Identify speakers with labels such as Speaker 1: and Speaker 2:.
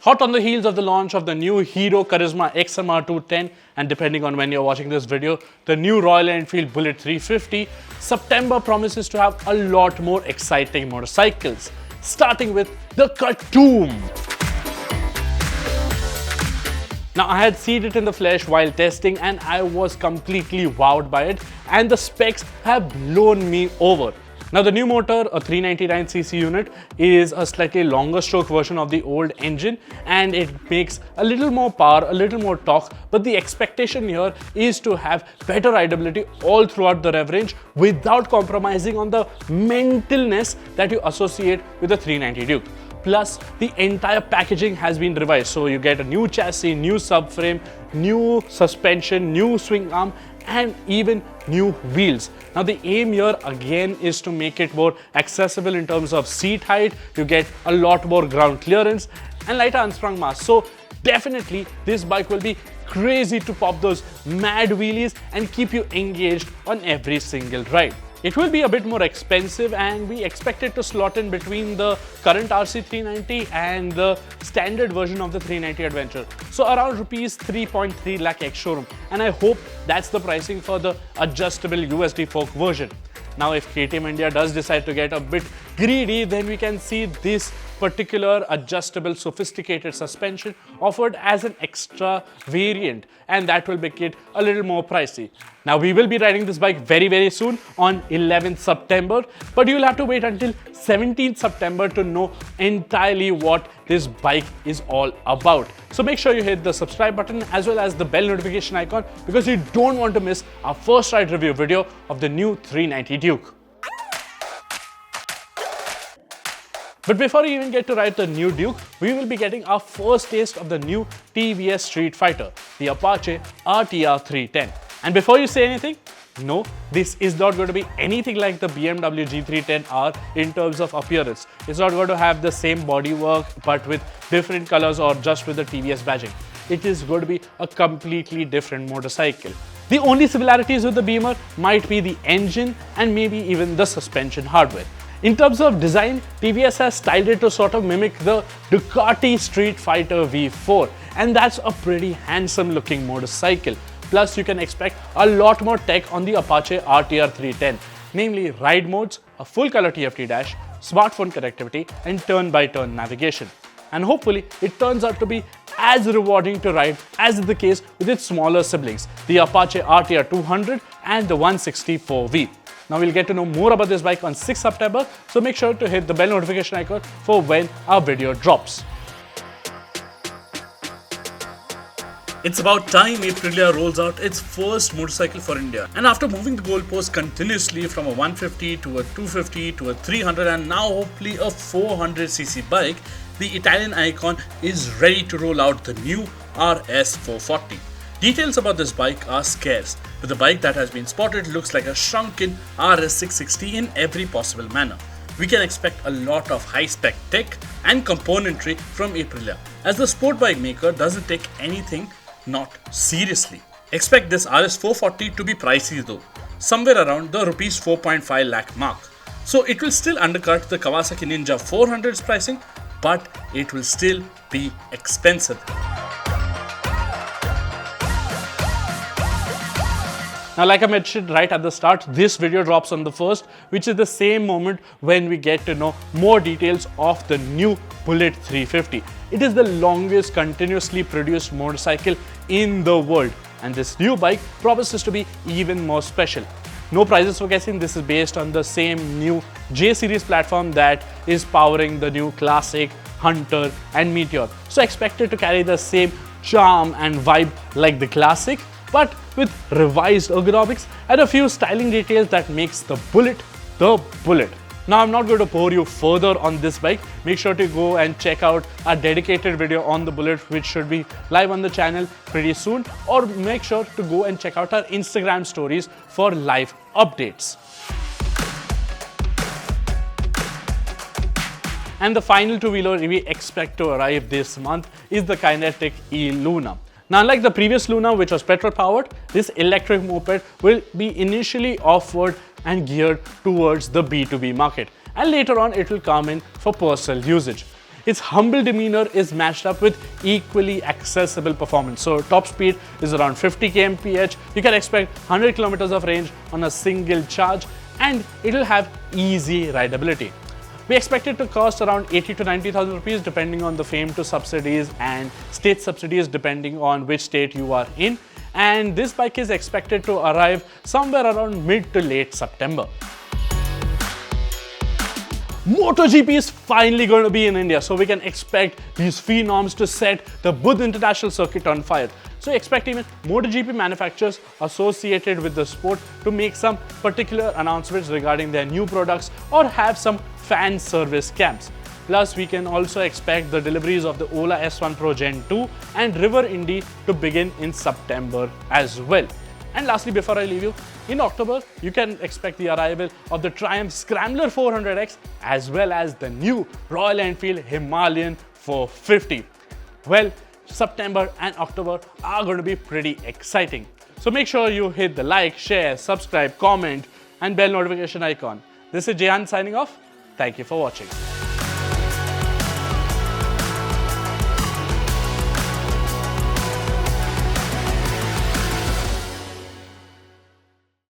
Speaker 1: Hot on the heels of the launch of the new Hero Karizma XMR 210 and depending on when you're watching this video, the new Royal Enfield Bullet 350, September promises to have a lot more exciting motorcycles, starting with the KTM. Now, I had seen it in the flesh while testing and I was completely wowed by it, and the specs have blown me over. Now, the new motor, a 399cc unit, is a slightly longer stroke version of the old engine and it makes a little more power, a little more torque, but the expectation here is to have better rideability all throughout the rev range without compromising on the mentalness that you associate with the 390 Duke. Plus, the entire packaging has been revised, so you get a new chassis, new subframe, new suspension, new swing arm, and even new wheels. Now, the aim here again is to make it more accessible in terms of seat height. You get a lot more ground clearance and lighter unsprung mass. So definitely this bike will be crazy to pop those mad wheelies and keep you engaged on every single ride. It will be a bit more expensive and we expect it to slot in between the current RC390 and the standard version of the 390 Adventure. So around rupees 3.3 lakh ex-showroom, and I hope that's the pricing for the adjustable USD fork version. Now, if KTM India does decide to get a bit greedy, then we can see this particular adjustable sophisticated suspension offered as an extra variant, and that will make it a little more pricey. Now, we will be riding this bike very soon on 11th September, but you'll have to wait until 17th September to know entirely what this bike is all about. So make sure you hit the subscribe button as well as the bell notification icon because you don't want to miss our first ride review video of the new 390 Duke. But before you even get to ride the new Duke, we will be getting our first taste of the new TVS Street Fighter, the Apache RTR 310. And before you say anything, no, this is not going to be anything like the BMW G310R in terms of appearance. It's not going to have the same bodywork but with different colors or just with the TVS badging. It is going to be a completely different motorcycle. The only similarities with the Beamer might be the engine and maybe even the suspension hardware. In terms of design, TVS has styled it to sort of mimic the Ducati Street Fighter V4, and that's a pretty handsome looking motorcycle. Plus, you can expect a lot more tech on the Apache RTR 310, namely ride modes, a full color TFT dash, smartphone connectivity, and turn-by-turn navigation. And hopefully, it turns out to be as rewarding to ride as is the case with its smaller siblings, the Apache RTR 200 and the 164V. Now, we'll get to know more about this bike on 6th September, so make sure to hit the bell notification icon for when our video drops. It's about time Aprilia rolls out its first motorcycle for India. And after moving the goalposts continuously from a 150 to a 250 to a 300 and now hopefully a 400cc bike, the Italian icon is ready to roll out the new RS440. Details about this bike are scarce, but the bike that has been spotted looks like a shrunken RS660 in every possible manner. We can expect a lot of high-spec tech and componentry from Aprilia, as the sport bike maker doesn't take anything not seriously. Expect this RS440 to be pricey though, somewhere around the rupees 4.5 lakh mark. So it will still undercut the Kawasaki Ninja 400's pricing, but it will still be expensive. Now, like I mentioned right at the start, this video drops on the 1st, which is the same moment when we get to know more details of the new Bullet 350. It is the longest continuously produced motorcycle in the world, and this new bike promises to be even more special. No prizes for guessing, this is based on the same new J series platform that is powering the new Classic, Hunter and Meteor. So expect it to carry the same charm and vibe like the Classic, but with revised ergonomics and a few styling details that makes the Bullet the Bullet. Now, I'm not going to bore you further on this bike. Make sure to go and check out our dedicated video on the Bullet, which should be live on the channel pretty soon, or make sure to go and check out our Instagram stories for live updates. And the final two-wheeler we expect to arrive this month is the Kinetic e-Luna. Now, unlike the previous Luna, which was petrol-powered, this electric moped will be initially offered and geared towards the B2B market, and later on it will come in for personal usage. its humble demeanor is matched up with equally accessible performance. So top speed is around 50 kmph. You can expect 100 kilometers of range on a single charge, and it will have easy rideability. We expect it to cost around 80 to 90,000 rupees depending on the FAME to subsidies and state subsidies depending on which state you are in. And this bike is expected to arrive somewhere around mid to late September. MotoGP is finally going to be in India, so we can expect these phenoms to set the Buddh International Circuit on fire. So expect even MotoGP manufacturers associated with the sport to make some particular announcements regarding their new products or have some fan service camps. Plus, we can also expect the deliveries of the Ola S1 Pro Gen 2 and River Indy to begin in September as well. And lastly, before I leave you, in October, you can expect the arrival of the Triumph Scrambler 400X as well as the new Royal Enfield Himalayan 450. Well, September and October are going to be pretty exciting. So make sure you hit the like, share, subscribe, comment and bell notification icon. This is Jehan signing off. Thank you for watching.